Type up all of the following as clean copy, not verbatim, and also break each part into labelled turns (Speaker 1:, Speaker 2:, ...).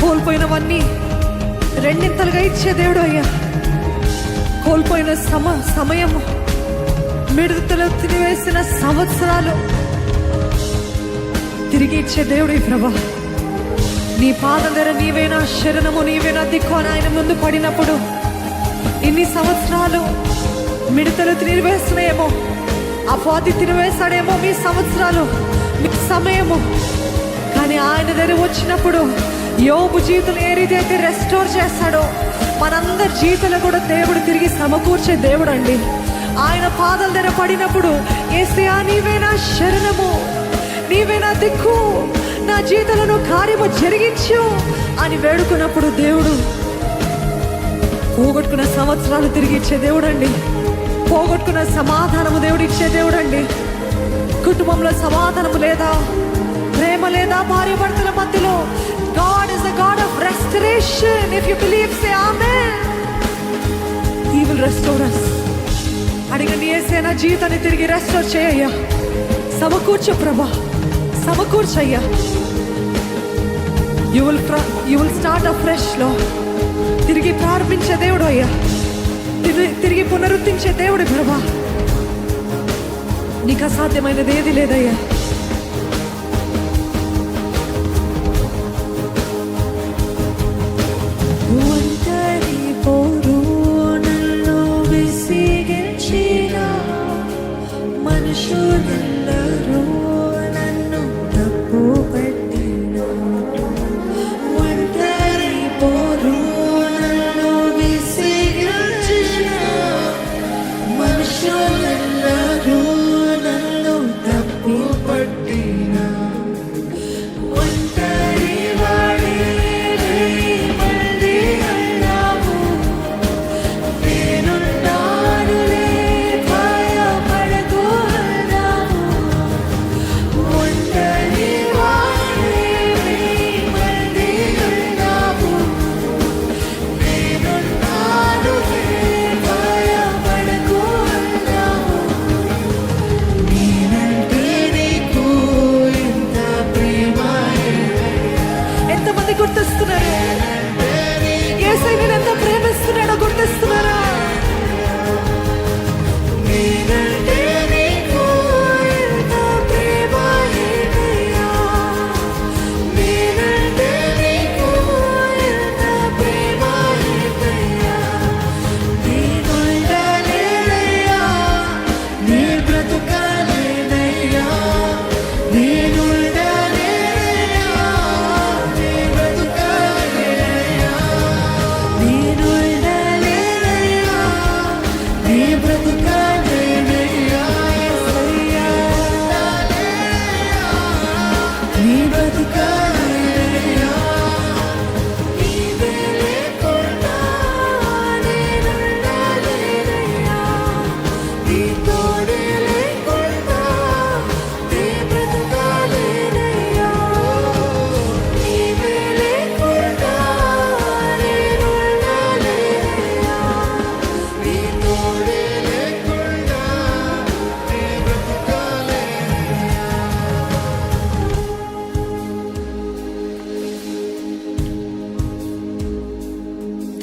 Speaker 1: కోల్పోయినవన్నీ రెండింతలుగా ఇచ్చే దేవుడు అయ్యా. కోల్పోయిన సమయము, మిడతలు తినివేసిన సంవత్సరాలు తిరిగి ఇచ్చే దేవుడు ప్రభా. నీ పాదం దగ్గర నీవేనా శరణము, నీవేనా దిక్కు అని ఆయన ముందు పడినప్పుడు ఇన్ని సంవత్సరాలు మిడతలు తినివేస్తున్నాయేమో, ఆ పాతి తినివేస్తాడేమో మీ సంవత్సరాలు, మీ సమయము. కానీ ఆయన దగ్గర వచ్చినప్పుడు యోబు జీవితం ఏ రీతి అయితే రెస్టోర్ చేస్తాడో మనందరి జీవితంలో కూడా దేవుడు తిరిగి సమకూర్చే దేవుడు అండి. ఆయన పాదాల దగ్గర పడినప్పుడు యేసయ్యా నీవే నా శరణము, నీవే నా దిక్కు, నా జీవితంలో కార్యము జరిగించు అని వేడుకున్నప్పుడు దేవుడు పోగొట్టుకున్న సంవత్సరాలు తిరిగి ఇచ్చే దేవుడు అండి. పోగొట్టుకున్న సమాధానము దేవుడు ఇచ్చే దేవుడు అండి. కుటుంబంలో సమాధానము లేదా, ప్రేమ లేదా, భార్య భర్తల మధ్యలో, God is a God of restoration. If you believe, say amen. He will restore us. అడిగండి, యేసయ్యా నా జీవితాన్ని తిరిగి రెస్టోర్ చేయయ్యా, సమకూర్చు ప్రభా, సమకూర్చయ్యా. You will start afresh లో తిరిగి ప్రారంభించే దేవుడు అయ్యా, తిరిగి పునరుద్ధరించే దేవుడు ప్రభా. నీకు అసాధ్యమైనది ఏది లేదయ్యా.
Speaker 2: మనుషులెల్లరూ నన్ను తప్పు పట్టిన, ఒంటరి పోరు నన్ను విసిగించిన, మనుషులెల్లరూ నన్ను తప్పు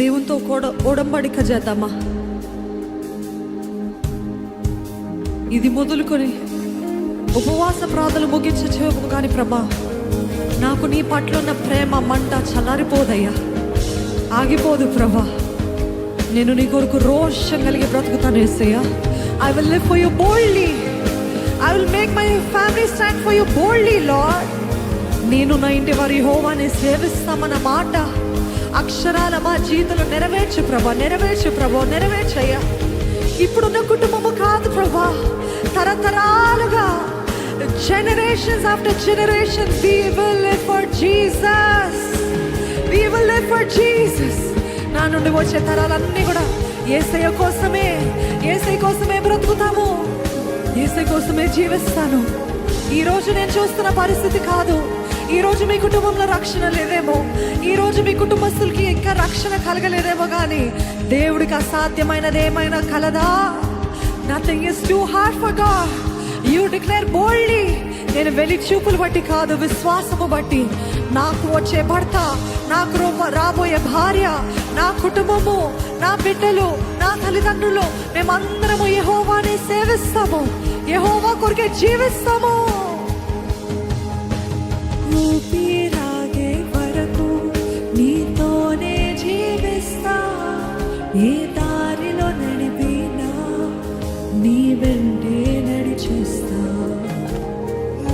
Speaker 1: దేవునితో ఒడంబడిక చేద్దామా? ఇది మొదలుకొని ఉపవాస ప్రార్థనలు ముగించచేము కానీ ప్రభా, నాకు నీ పట్ల ఉన్న ప్రేమ మంట చల్లారిపోదయ్యా, ఆగిపోదు ప్రభా. నేను నీ కొరకు రోషం కలిగి బ్రతుకుతాను యేసయ్యా. I will live for you boldly. I will make my family stand for you boldly, Lord. నేను నా ఇంటి వారి యెహోవాని సేవిస్తామన్న మాట అక్షరాల మా జీవితంలో నెరవేర్చు ప్రభా, నెరవేర్చు ప్రభా, నెరవేర్చయ్యా. ఇప్పుడున్న కుటుంబము కాదు ప్రభా, తరతరాలుగా generations after generations we will live for Jesus. We will live for Jesus. నా నుండి వచ్చే తరాలన్నీ కూడా యేసయ్య కోసమే, యేసయ్య కోసమే బ్రతుకుతాము, యేసయ్య కోసమే జీవిస్తాను. ఈరోజు నేను చూస్తున్న పరిస్థితి కాదు, ఈరోజు మీ కుటుంబంలో రక్షణ లేదేమో, ఈరోజు మీ కుటుంబస్తులకి ఇంకా రక్షణ కలగలేదేమో, కానీ దేవుడికి అసాధ్యమైనది ఏమైనా కలదా? Nothing is too hard for God. You declare boldly. నేను వెలి చూపులు బట్టి కాదు, విశ్వాసము బట్టి. నాకు వచ్చే భర్త, నాకు రాబోయే భార్య, నా కుటుంబము, నా బిడ్డలు, నా తల్లిదండ్రులు, మేమందరము యెహోవాని సేవిస్తాము, యెహోవా కొరకే జీవిస్తాము.
Speaker 2: ఊపిరాగే వరకు నీతోనే జీవిస్తా, ఏ దారిలో నడిపినా నీ వెంటే నడిచేస్తా.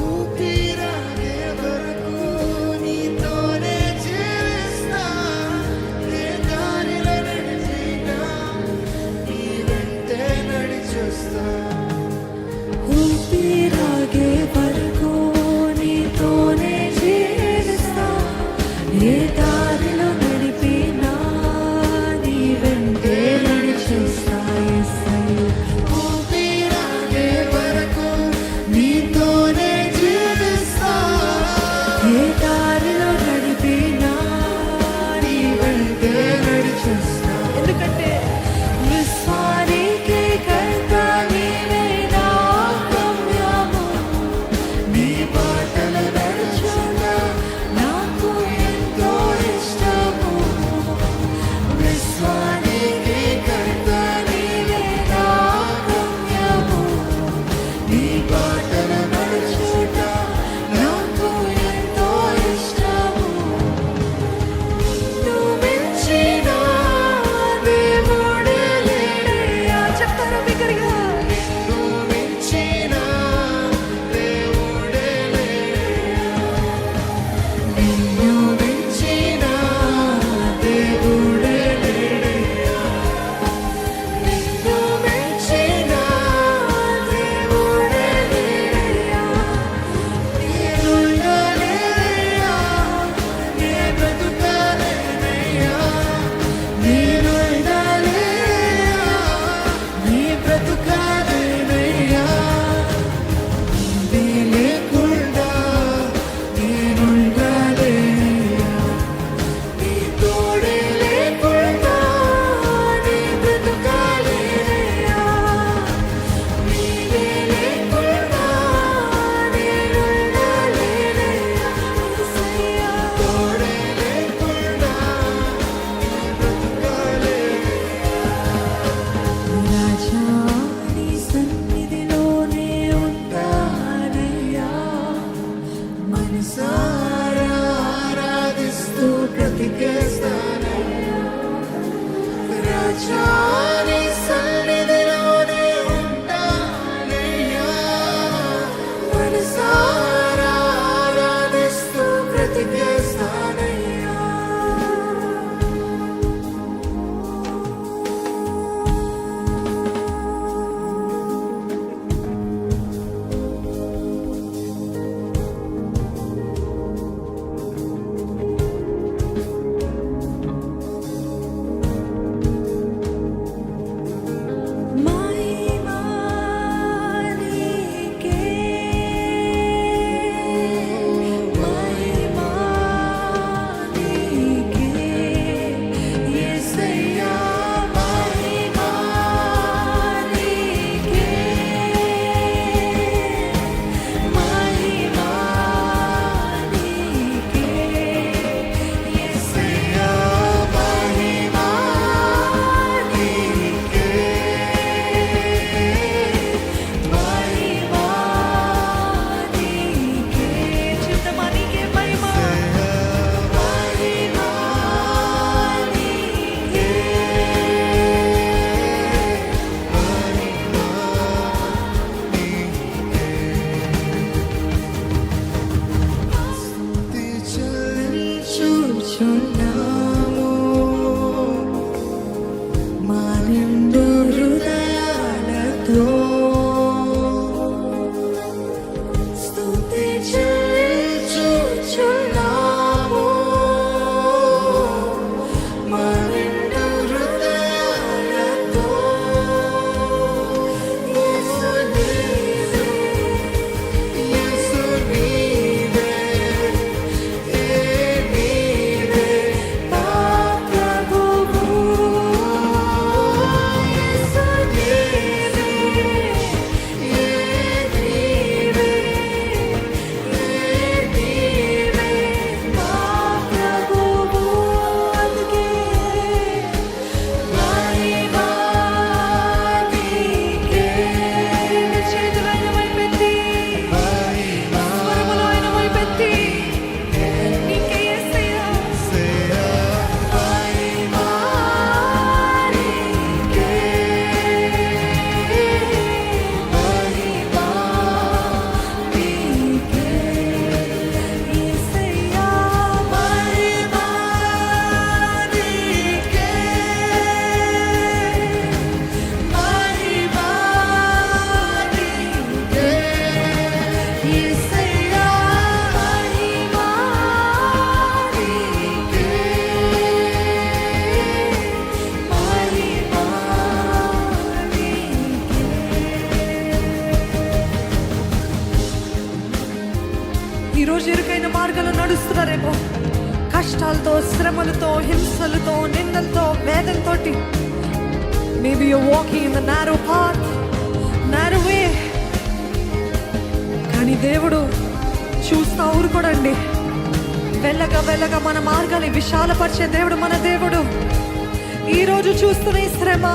Speaker 2: ఊపిరాగే వరకు నీతోనే జీవిస్తా, ఏ దారిలో నడిపినా నీ వెంటే నడిచేస్తా. ఊపిరాగే వరకు నీతోనే జీవిస్తా, ఏ దారిలో నడిపినా నీ వెంటే నడిచేస్తా. ఊపిరాగే వరకు నీతోనే జీవిస్తా, ఏ దారిలో నడిపినా నీ వెంటే నడిచేస్తా. ఎందుకంటే విశ్వానికి కర్త నీవే, నా గమ్యము నీ బాటలు నడుచుట నాకు ఎంతో ఇష్టము. విశ్వానికి కర్త నీవే, నా గమ్యము నీ బాటలు నడుచుట నాకు ఎంతో ఇష్టము. నిన్ను మించిన దేవుడే లేడయ్యా.
Speaker 1: చెప్తారా బిగ్గరగా?
Speaker 2: నిన్ను మించిన దేవుడే లేడయ్యా. నిన్ను మించిన దేవుడే లేడయ్యా. నిన్ను మించిన దేవుడే లేడయ్యా. నేనుండలేనయ్యా, నే బ్రతుకలేనయ్యా. నేనుండలేనయ్యా, నే బ్రతుకలేనయ్యా. నీవే లేకుండా నేనుండలేనయ్యా. నీ తోడే లేకుండా నే బ్రతుకలేనయ్యా. నీవే లేకుండా నేనుండలేనయ్యా. యేసయ్యా, తోడే లేకుండా నే బ్రతుకలేనయ్యా. రాజా నీ సన్నిధిలోనే ఉంటానయ్యా, మనసారా ఆరాధిస్తూ బ్రతికేస్తానయ్యా. రాజా నీ సన్నిధిలోనే ఉంటానయ్యా, మనసారా ఆరాధిస్తూ బ్రతికేస్తానయ్యా.
Speaker 1: ఈరోజు ఇరుకైన మార్గంలో నడుస్తున్నారేమో, కష్టాలతో, శ్రమలతో, హింసలతో, నిందలతో, వేదంతో. Maybe you walking in the narrow path, narrow way. కానీ దేవుడు చూస్తా ఊరుకోడండి. వెళ్ళగా వెళ్ళగా మన మార్గాన్ని విశాలపరిచే దేవుడు మన దేవుడు. ఈరోజు చూస్తున్న ఈ శ్రమ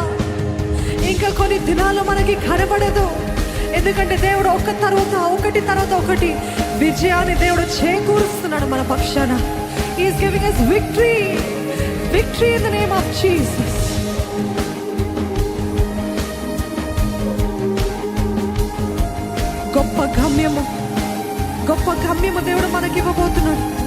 Speaker 1: ఇంకా కొన్ని దినాలు మనకి కనబడదు. ఎందుకంటే దేవుడు ఒకటి తర్వాత ఒకటి విజయాన్ని దేవుడు చేకూరుస్తున్నాడు మన పక్షాన. He is giving us victory in the name of Jesus. గొప్ప గమ్యము దేవుడు మనకి ఇవ్వబోతున్నాడు.